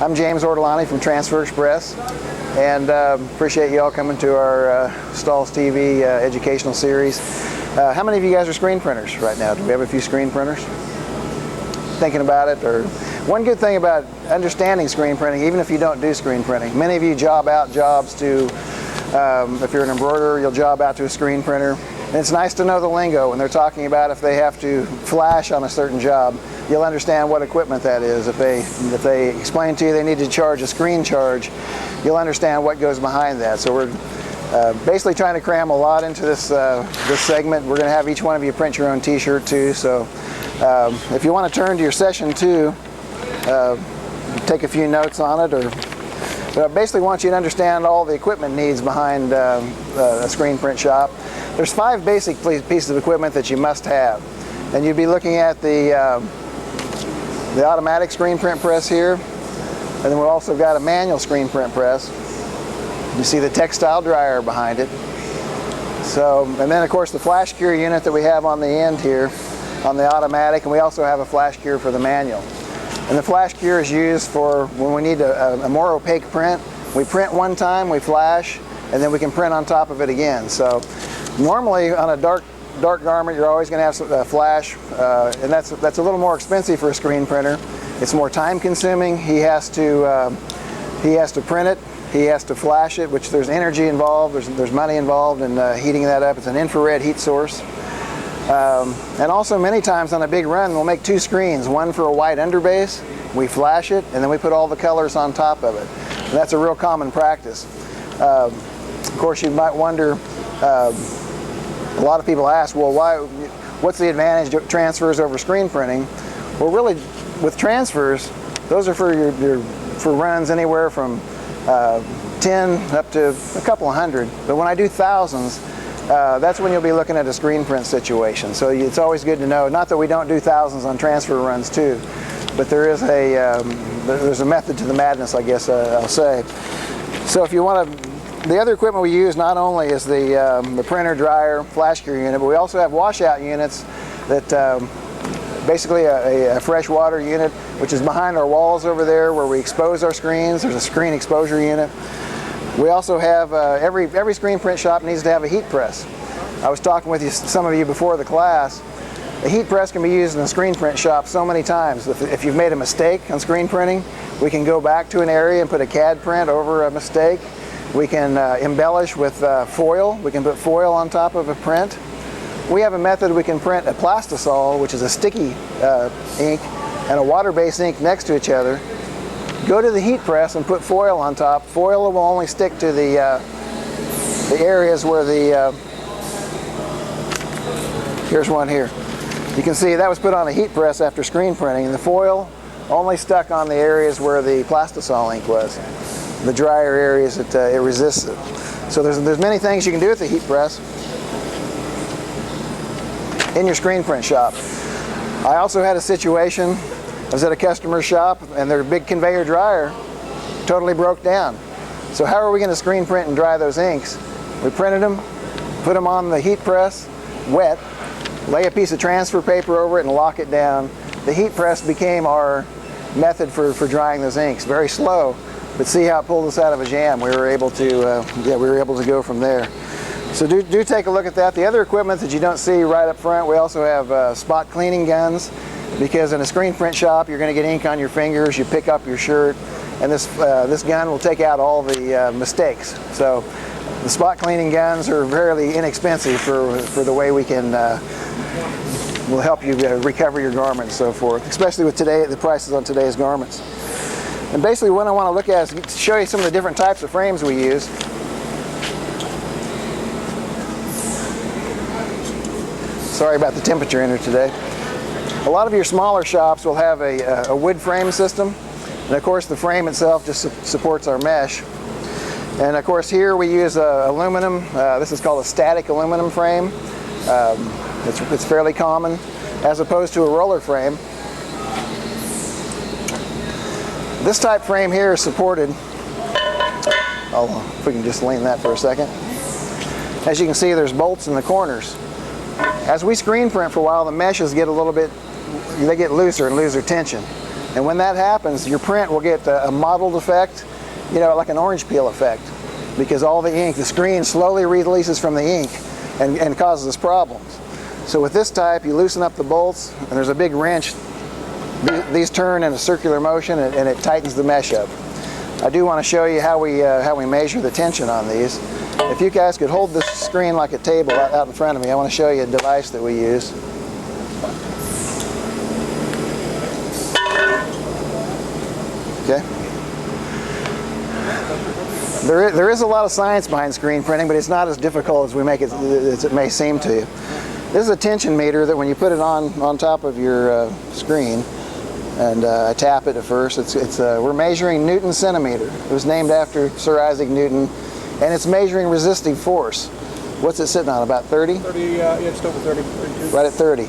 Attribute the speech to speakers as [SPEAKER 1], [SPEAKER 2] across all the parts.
[SPEAKER 1] I'm James Ortolani from Transfer Express, and appreciate you all coming to our Stahls TV educational series. How many of you guys are screen printers right now? Do we have a few screen printers? Thinking about it? Or one good thing about understanding screen printing, even if you don't do screen printing, many of you job out jobs to, if you're an embroiderer, you'll job out to a screen printer. And it's nice to know the lingo when they're talking about if they have to flash on a certain job. You'll understand what equipment that is. If they explain to you they need to charge a screen charge, you'll understand what goes behind that. So we're basically trying to cram a lot into this this segment. We're going to have each one of you print your own t-shirt too. So if you want to turn to your session 2, take a few notes on it, or but I basically want you to understand all the equipment needs behind a screen print shop. There's 5 basic pieces of equipment that you must have, and you'd be looking at the automatic screen print press here, and then we've also got a manual screen print press. You see the textile dryer behind it. So, and then of course the flash cure unit that we have on the end here on the automatic, and we also have a flash cure for the manual. And the flash cure is used for when we need a more opaque print. We print one time, we flash, and then we can print on top of it again. So normally on a dark garment, you're always going to have a flash, and that's a little more expensive for a screen printer. It's more time consuming. He has to print it, he has to flash it, which there's energy involved, there's money involved in heating that up. It's an infrared heat source. And also many times on a big run we'll make 2 screens, one for a white underbase, we flash it, and then we put all the colors on top of it. And that's a real common practice. Of course you might wonder, a lot of people ask, well, what's the advantage of transfers over screen printing? Well, really, with transfers, those are for runs anywhere from 10 up to a couple of hundred. But when I do thousands, that's when you'll be looking at a screen print situation. So it's always good to know, not that we don't do thousands on transfer runs too, but there's a method to the madness, I guess I'll say. So if you want to, the other equipment we use not only is the printer, dryer, flash cure unit, but we also have washout units that basically a fresh water unit, which is behind our walls over there where we expose our screens. There's a screen exposure unit. We also have, every screen print shop needs to have a heat press. I was talking with some of you before the class. A heat press can be used in a screen print shop so many times. If you've made a mistake on screen printing, we can go back to an area and put a CAD print over a mistake. We can embellish with foil. We can put foil on top of a print. We have a method we can print a plastisol, which is a sticky ink, and a water-based ink next to each other. Go to the heat press and put foil on top. Foil will only stick to the areas where here's one here. You can see that was put on a heat press after screen printing, and the foil only stuck on the areas where the plastisol ink was. The drier areas, it resists it. So there's many things you can do with the heat press in your screen print shop. I also had a situation, I was at a customer's shop and their big conveyor dryer totally broke down. So how are we going to screen print and dry those inks? We printed them, put them on the heat press, wet, lay a piece of transfer paper over it and lock it down. The heat press became our method for drying those inks. Very slow. But see how it pulled us out of a jam. We were able to go from there. So do take a look at that. The other equipment that you don't see right up front, we also have spot cleaning guns, because in a screen print shop you're going to get ink on your fingers. You pick up your shirt, and this gun will take out all the mistakes. So the spot cleaning guns are fairly inexpensive for the way we can will help you recover your garment and so forth, especially with the prices on today's garments. And basically what I want to look at is to show you some of the different types of frames we use. Sorry about the temperature in here today. A lot of your smaller shops will have a wood frame system, and of course the frame itself just supports our mesh. And of course here we use aluminum. This is called a static aluminum frame. It's fairly common, as opposed to a roller frame. This type frame here is supported. If we can just lean that for a second. As you can see, there's bolts in the corners. As we screen print for a while, the meshes get a little bit, they get looser and lose their tension. And when that happens, your print will get a mottled effect, you know, like an orange peel effect, because all the ink, the screen slowly releases from the ink and causes us problems. So with this type, you loosen up the bolts, and there's a big wrench. These turn in a circular motion, and it tightens the mesh up. I do want to show you how we measure the tension on these. If you guys could hold this screen like a table out in front of me, I want to show you a device that we use. Okay. There is a lot of science behind screen printing, but it's not as difficult as it may seem to you. This is a tension meter that when you put it on top of your screen, and I tap it at first, we're measuring Newton centimeter. It was named after Sir Isaac Newton, and it's measuring resistive force. What's it sitting on, about 30?
[SPEAKER 2] 30, yeah, it's over 30, 32.
[SPEAKER 1] Right at 30.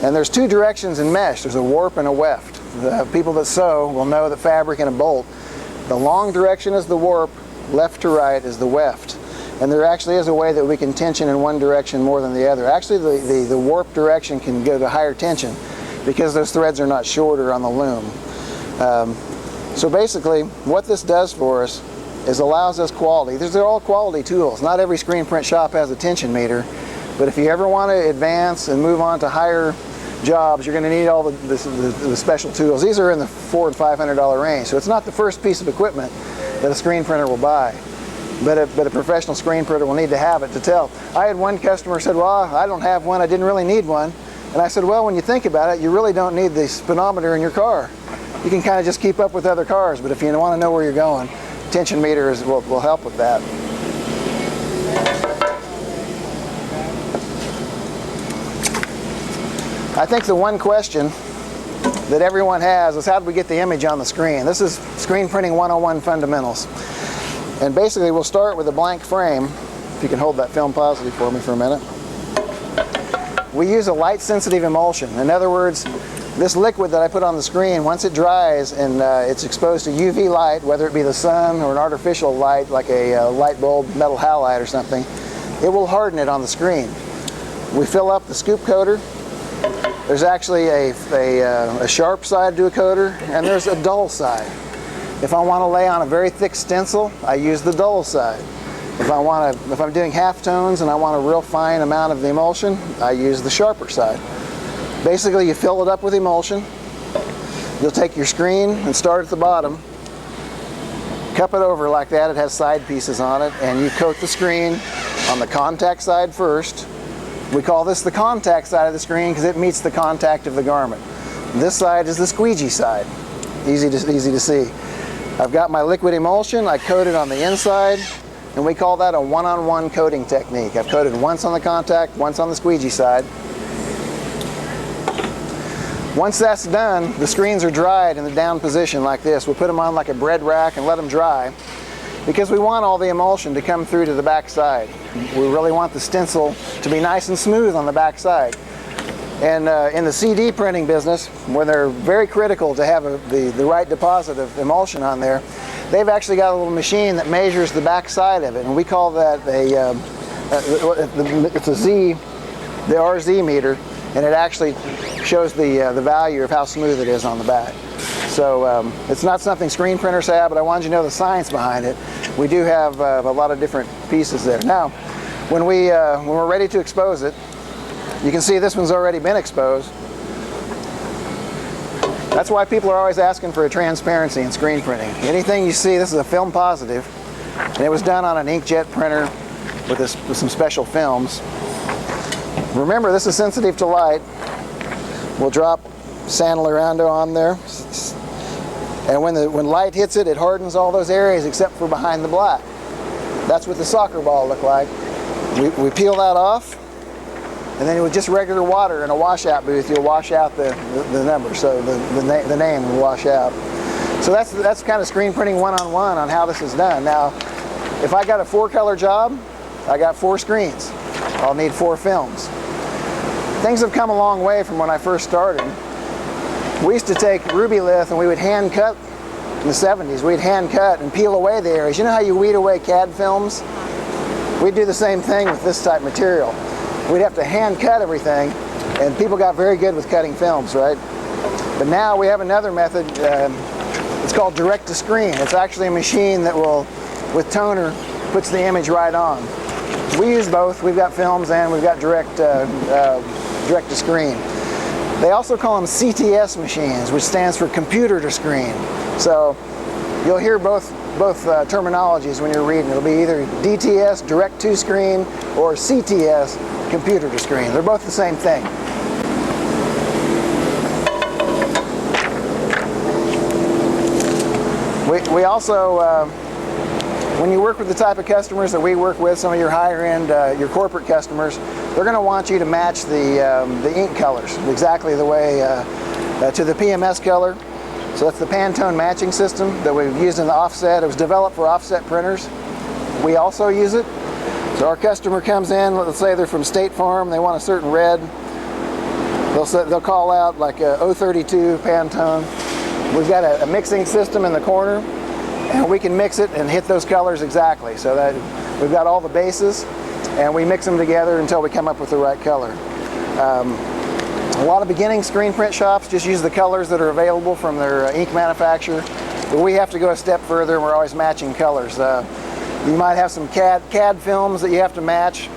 [SPEAKER 1] And there's two directions in mesh. There's a warp and a weft. The people that sew will know that fabric and a bolt, the long direction is the warp, left to right is the weft. And there actually is a way that we can tension in one direction more than the other. Actually, the warp direction can go to higher tension because those threads are not shorter on the loom. So basically, what this does for us is allows us quality. They're all quality tools. Not every screen print shop has a tension meter, but if you ever want to advance and move on to higher jobs, you're going to need all the special tools. These are in the $400 and $500 range, so it's not the first piece of equipment that a screen printer will buy. But a professional screen printer will need to have it to tell. I had one customer said, well, I don't have one, I didn't really need one. And I said, well, when you think about it, you really don't need the speedometer in your car. You can kind of just keep up with other cars, but if you want to know where you're going, tension meters will help with that. I think the one question that everyone has is how do we get the image on the screen? This is Screen Printing 101 Fundamentals. And basically we'll start with a blank frame. If you can hold that film positive for me for a minute. We use a light sensitive emulsion. In other words, this liquid that I put on the screen, once it dries and it's exposed to UV light, whether it be the sun or an artificial light like a light bulb metal halide or something, it will harden it on the screen. We fill up the scoop coater. There's actually a sharp side to a coater, and there's a dull side. If I want to lay on a very thick stencil, I use the dull side. If I'm doing halftones and I want a real fine amount of the emulsion, I use the sharper side. Basically, you fill it up with emulsion. You'll take your screen and start at the bottom, cup it over like that. It has side pieces on it, and you coat the screen on the contact side first. We call this the contact side of the screen because it meets the contact of the garment. This side is the squeegee side. Easy to see. I've got my liquid emulsion. I coat it on the inside, and we call that a one-on-one coating technique. I've coated once on the contact, once on the squeegee side. Once that's done, the screens are dried in the down position like this. We'll put them on like a bread rack and let them dry because we want all the emulsion to come through to the back side. We really want the stencil to be nice and smooth on the back side. And in the CD printing business, where they're very critical to have the right deposit of emulsion on there, they've actually got a little machine that measures the back side of it, and we call that it's a Z, the RZ meter, and it actually shows the value of how smooth it is on the back. So it's not something screen printers have, but I wanted you to know the science behind it. We do have a lot of different pieces there. Now, when we're ready to expose it, you can see this one's already been exposed. That's why people are always asking for a transparency in screen printing. Anything you see, this is a film positive, and it was done on an inkjet printer with some special films. Remember, this is sensitive to light. We'll drop San Lorando on there, and when light hits it, it hardens all those areas except for behind the black. That's what the soccer ball looked like. We peel that off, and then with just regular water in a washout booth, you'll wash out the number, so the name will wash out. So that's kind of screen printing one-on-one on how this is done. Now, if I got a 4-color job, I got 4 screens. I'll need 4 films. Things have come a long way from when I first started. We used to take Rubylith and we would hand cut in the 70s. We'd hand cut and peel away the areas. You know how you weed away CAD films? We'd do the same thing with this type material. We'd have to hand cut everything, and people got very good with cutting films, right? But now we have another method. It's called direct to screen. It's actually a machine that will, with toner, puts the image right on. We use both. We've got films and we've got direct to screen. They also call them CTS machines, which stands for computer to screen. So you'll hear both terminologies when you're reading. It'll be either DTS, direct to screen, or CTS, computer to screen. They're both the same thing. We also, when you work with the type of customers that we work with, some of your higher end, your corporate customers, they're going to want you to match the ink colors exactly the way to the PMS color. So that's the Pantone matching system that we've used in the offset. It was developed for offset printers. We also use it. So our customer comes in, let's say they're from State Farm, they want a certain red. They'll call out like a 032 Pantone. We've got a mixing system in the corner, and we can mix it and hit those colors exactly. So that we've got all the bases, and we mix them together until we come up with the right color. A lot of beginning screen print shops just use the colors that are available from their ink manufacturer, but we have to go a step further, and we're always matching colors. You might have some CAD films that you have to match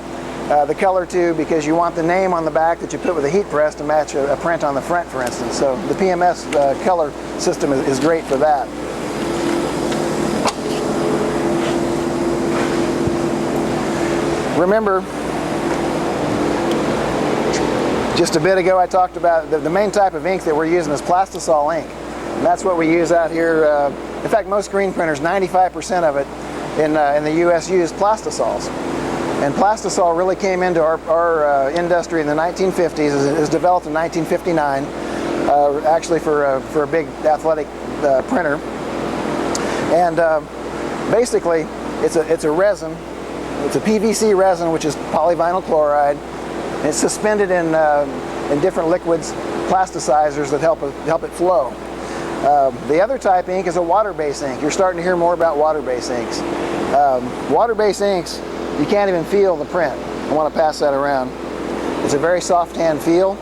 [SPEAKER 1] the color to, because you want the name on the back that you put with a heat press to match a print on the front, for instance. So the PMS color system is great for that. Remember, just a bit ago I talked about the main type of ink that we're using is plastisol ink. And that's what we use out here. In fact, most screen printers, 95% of it in the US use plastisols. And plastisol really came into our industry in the 1950s. It was developed in 1959, actually for a big athletic printer. And basically, it's a resin. It's a PVC resin, which is polyvinyl chloride. And it's suspended in different liquids, plasticizers that help it flow. The other type ink is a water-based ink. You're starting to hear more about water-based inks. Water-based inks, you can't even feel the print. I want to pass that around. It's a very soft hand feel.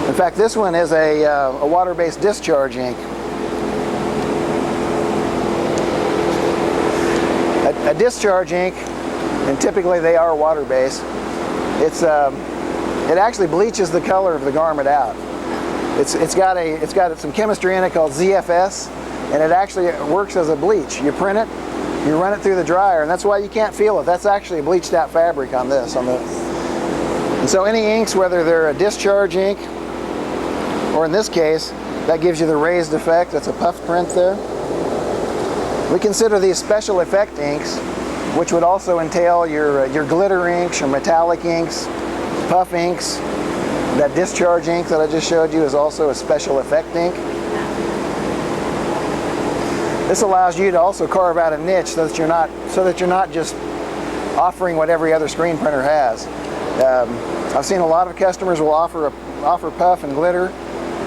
[SPEAKER 1] In fact, this one is a water-based discharge ink. A discharge ink, and typically they are water-based, it actually bleaches the color of the garment out. It's got some chemistry in it called ZFS, and it actually works as a bleach. You print it, you run it through the dryer, and that's why you can't feel it. That's actually a bleached out fabric on this. And so any inks, whether they're a discharge ink, or in this case, that gives you the raised effect. That's a puff print there. We consider these special effect inks, which would also entail your glitter inks, your metallic inks, puff inks. That discharge ink that I just showed you is also a special effect ink. This allows you to also carve out a niche so that you're not just offering what every other screen printer has. I've seen a lot of customers will offer puff and glitter,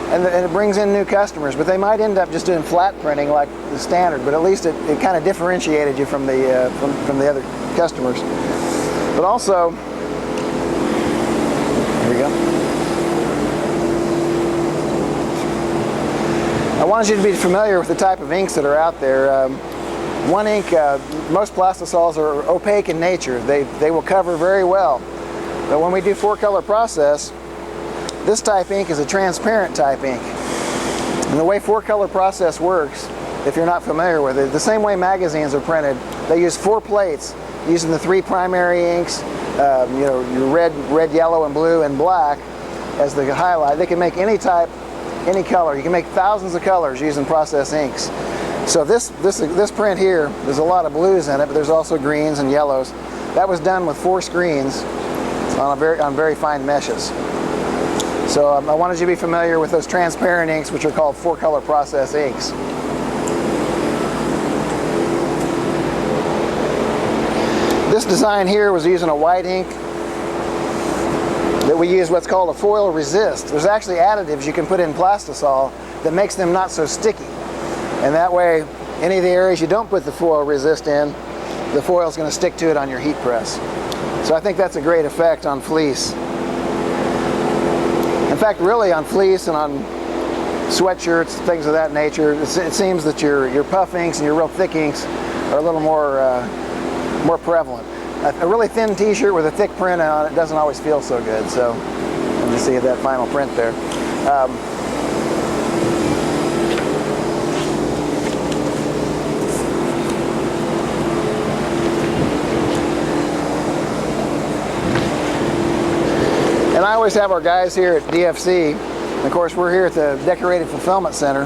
[SPEAKER 1] and it brings in new customers, but they might end up just doing flat printing like the standard, but at least it kind of differentiated you from the other customers. But also, here we go. I wanted you to be familiar with the type of inks that are out there. One ink, most plastisols are opaque in nature. They will cover very well. But when we do 4-color process, this type ink is a transparent type ink. And the way 4-color process works, if you're not familiar with it, the same way magazines are printed, they use 4 plates using the 3 primary inks, your red, yellow, and blue, and black as the highlight. They can make any type, any color. You can make thousands of colors using process inks. So this print here, there's a lot of blues in it, but there's also greens and yellows. That was done with 4 screens on very fine meshes. So I wanted you to be familiar with those transparent inks, which are called 4-color process inks. This design here was using a white ink that we use what's called a foil resist. There's actually additives you can put in plastisol that makes them not so sticky. And that way, any of the areas you don't put the foil resist in, the foil is going to stick to it on your heat press. So I think that's a great effect on fleece. And fact, really on fleece and on sweatshirts, things of that nature, it seems that your puff inks and your real thick inks are a little more prevalent. A really thin t-shirt with a thick print on it doesn't always feel so good. So you see that final print there. And I always have our guys here at DFC. Of course, we're here at the Decorated Fulfillment Center.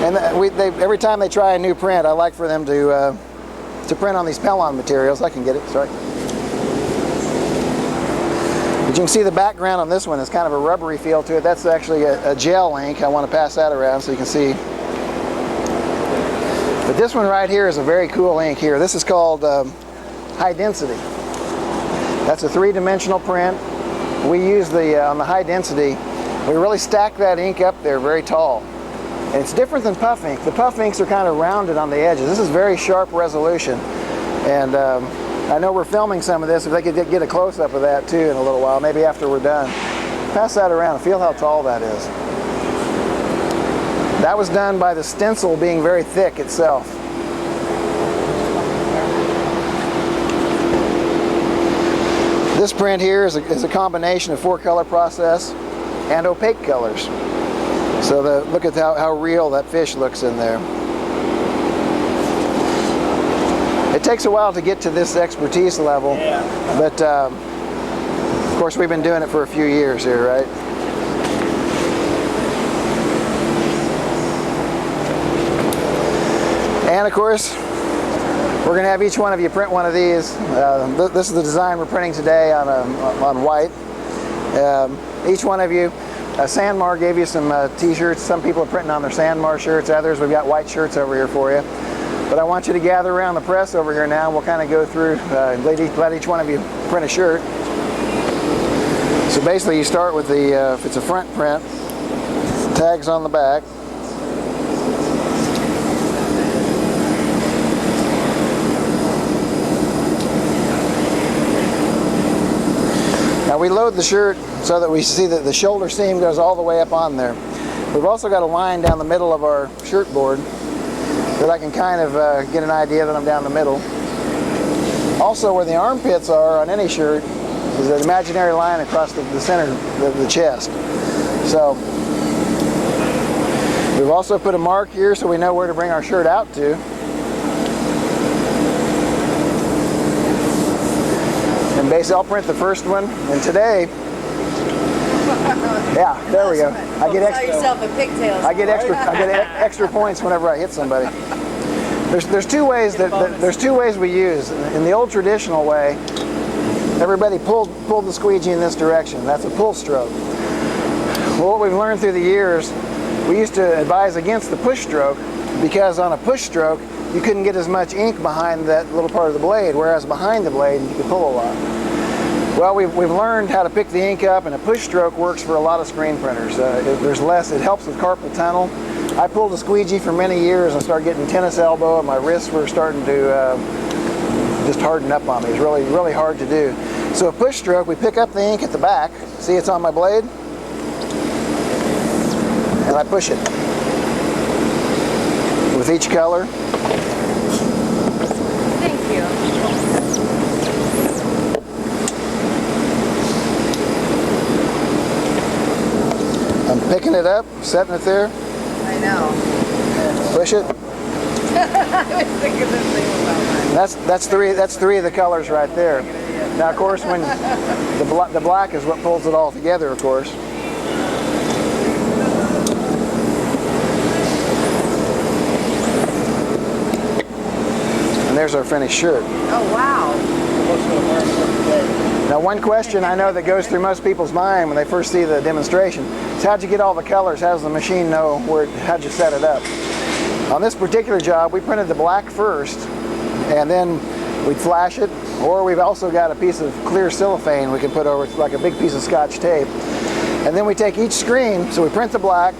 [SPEAKER 1] And every time they try a new print, I like for them to print on these Pellon materials. I can get it, sorry. But you can see the background on this one is kind of a rubbery feel to it. That's actually a gel ink. I want to pass that around so you can see. But this one right here is a very cool ink here. This is called High Density. That's a three-dimensional print. We use on the High Density, we really stack that ink up there very tall. And it's different than puff ink. The puff inks are kind of rounded on the edges. This is very sharp resolution. And I know we're filming some of this. If they could get a close-up of that too in a little while, maybe after we're done. Pass that around. Feel how tall that is. That was done by the stencil being very thick itself. This print here is a combination of 4-color process and opaque colors. So look at how real that fish looks in there. It takes a while to get to this expertise level, but of course we've been doing it for a few years here, right? And of course, we're going to have each one of you print one of these. This is the design we're printing today on white. Each one of you, Sanmar gave you some t-shirts. Some people are printing on their Sanmar shirts. Others, we've got white shirts over here for you. But I want you to gather around the press over here now. We'll kind of go through, let each one of you print a shirt. So basically you start with the, if it's a front print, tags on the back. Now we load the shirt so that we see that the shoulder seam goes all the way up on there. We've also got a line down the middle of our shirt board that I can kind of get an idea that I'm down the middle. Also, where the armpits are on any shirt is an imaginary line across the center of the chest. So we've also put a mark here so we know where to bring our shirt out to. And basically, I'll print the first one. And today, yeah, there we go. I get extra points whenever I hit somebody. There's two ways we use. In the old traditional way, everybody pulled the squeegee in this direction. That's a pull stroke. Well, what we've learned through the years, we used to advise against the push stroke because on a push stroke, you couldn't get as much ink behind that little part of the blade, whereas behind the blade, you could pull a lot. Well, we've learned how to pick the ink up, and a push stroke works for a lot of screen printers. It helps with carpal tunnel. I pulled a squeegee for many years and started getting tennis elbow, and my wrists were starting to just harden up on me. It's really, really hard to do. So a push stroke, we pick up the ink at the back. See, it's on my blade, and I push it with each color.
[SPEAKER 3] Thank you.
[SPEAKER 1] I'm picking it up, setting it there.
[SPEAKER 3] I know.
[SPEAKER 1] Push it.
[SPEAKER 3] I was thinking the same about mine.
[SPEAKER 1] That's three of the colors right there. Now, of course, when the black is what pulls it all together, of course. And there's our finished shirt.
[SPEAKER 3] Oh, wow.
[SPEAKER 1] Now, one question I know that goes through most people's mind when they first see the demonstration is, how'd you get all the colors? How does the machine know how'd you set it up? On this particular job, we printed the black first, and then we'd flash it, or we've also got a piece of clear cellophane we can put over, like a big piece of Scotch tape. And then we take each screen, so we print the black,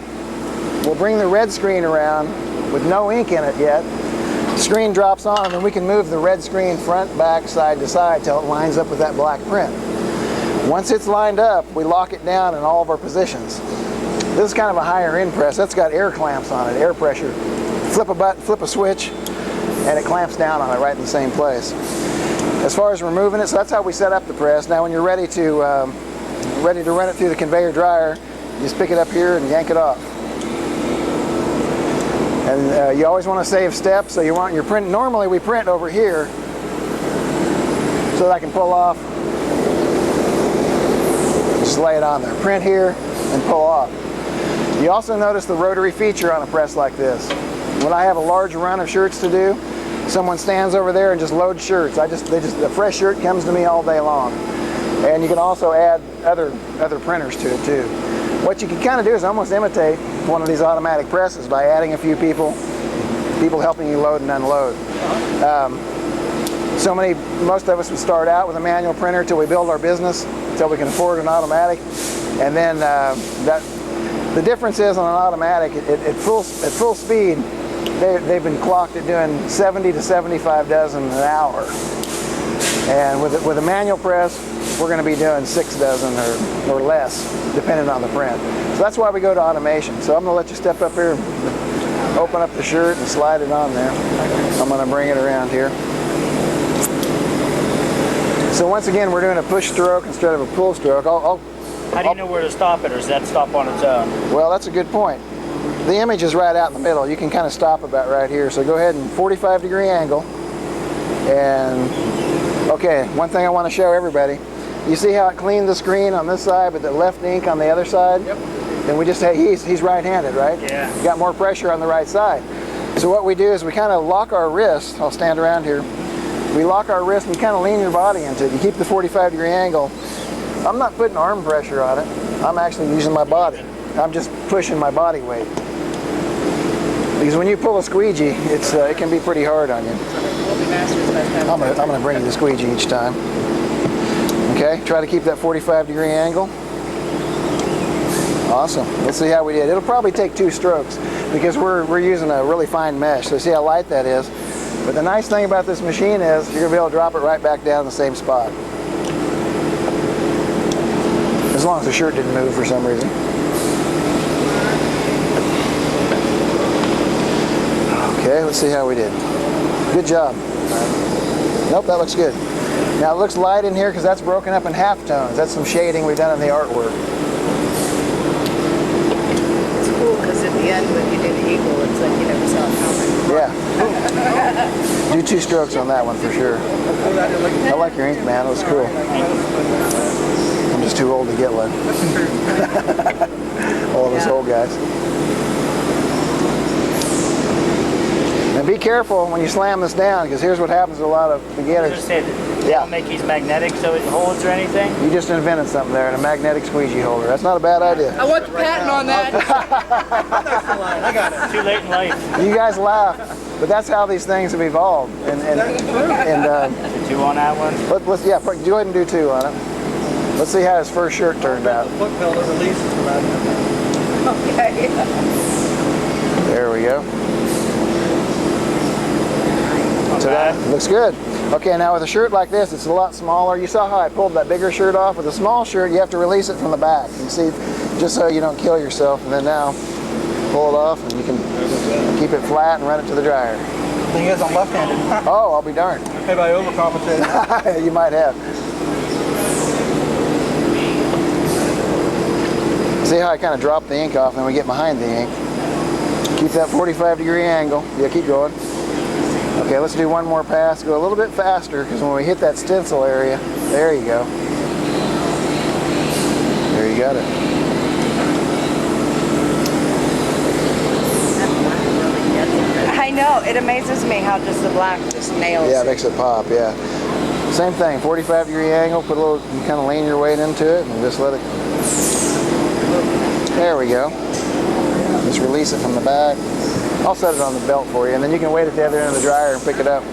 [SPEAKER 1] we'll bring the red screen around with no ink in it yet. Screen drops on, and then we can move the red screen front, back, side to side till it lines up with that black print. Once it's lined up, we lock it down in all of our positions. This is kind of a higher end press. That's got air clamps on it, air pressure. Flip a button, flip a switch, and it clamps down on it right in the same place. As far as removing it, so that's how we set up the press. Now when you're ready to run it through the conveyor dryer, you just pick it up here and yank it off. And you always want to save steps, so you want your print. Normally we print over here so that I can pull off. Just lay it on there. Print here and pull off. You also notice the rotary feature on a press like this. When I have a large run of shirts to do, someone stands over there and just loads shirts. A fresh shirt comes to me all day long. And you can also add other printers to it too. What you can kind of do is almost imitate one of these automatic presses by adding a few people helping you load and unload. Most of us would start out with a manual printer till we build our business, till we can afford an automatic. And then the difference is on an automatic, at full speed, they've been clocked at doing 70 to 75 dozen an hour. And with a manual press, we're going to be doing 6 dozen or less, depending on the print. So that's why we go to automation. So I'm going to let you step up here, open up the shirt and slide it on there. I'm going to bring it around here. So once again, we're doing a push stroke instead of a pull stroke.
[SPEAKER 2] How do you know where to stop it, or does that stop on its own?
[SPEAKER 1] Well, that's a good point. The image is right out in the middle. You can kind of stop about right here. So go ahead and 45-degree angle. And okay, one thing I want to show everybody. You see how it cleaned the screen on this side, but the left ink on the other side?
[SPEAKER 2] Yep.
[SPEAKER 1] And we just, he's right-handed, right?
[SPEAKER 2] Yeah.
[SPEAKER 1] Got more pressure on the right side. So what we do is we kind of lock our wrist. I'll stand around here. We lock our wrist and you kind of lean your body into it. You keep the 45-degree angle. I'm not putting arm pressure on it. I'm actually using my body. I'm just pushing my body weight. Because when you pull a squeegee, it can be pretty hard on you. I'm gonna bring you the squeegee each time. Okay, try to keep that 45-degree angle. Awesome. Let's see how we did. It'll probably take 2 strokes because we're using a really fine mesh. So see how light that is. But the nice thing about this machine is you're gonna be able to drop it right back down in the same spot. As long as the shirt didn't move for some reason. Okay, let's see how we did. Good job. Nope, that looks good. Now it looks light in here because that's broken up in halftones. That's some shading we've done in the artwork.
[SPEAKER 3] It's cool because at the end when you did the eagle, it's like you never saw it coming.
[SPEAKER 1] Yeah. Do 2 strokes on that one for sure. I like your ink, man. It was cool. I'm just too old to get one. All of us old guys. And be careful when you slam this down, because here's what happens to a lot of beginners.
[SPEAKER 2] They don't make these magnetic so it holds or anything?
[SPEAKER 1] You just invented something there, a magnetic squeegee holder. That's not a bad idea.
[SPEAKER 3] I want the patent on that.
[SPEAKER 2] I got it. Too late in life.
[SPEAKER 1] You guys laugh, but that's how these things have evolved. And
[SPEAKER 2] 2 on that one?
[SPEAKER 1] let's go ahead and do 2 on it. Let's see how his first shirt turned out.
[SPEAKER 2] The foot pedal releases from that.
[SPEAKER 3] Okay.
[SPEAKER 1] There we go. So that looks good. Okay, now with a shirt like this, it's a lot smaller. You saw how I pulled that bigger shirt off? With a small shirt, you have to release it from the back. You see, just so you don't kill yourself. And then now, pull it off, and you can keep it flat and run it to the dryer.
[SPEAKER 2] The thing is, I'm left-handed.
[SPEAKER 1] Oh, I'll be darned.
[SPEAKER 2] Maybe I overcompensated.
[SPEAKER 1] You might have. See how I kind of drop the ink off, and then we get behind the ink. Keep that 45-degree angle. Yeah, keep going. Okay, let's do one more pass. Go a little bit faster, because when we hit that stencil area, there you go. There you got it.
[SPEAKER 3] I know, it amazes me how just the black just nails
[SPEAKER 1] Yeah, it makes it pop, yeah. Same thing, 45-degree angle, put a little, you kind of lean your weight into it, and just let it, there we go. Just release it from the back. I'll set it on the belt for you, and then you can wait at the other end of the dryer and pick it up.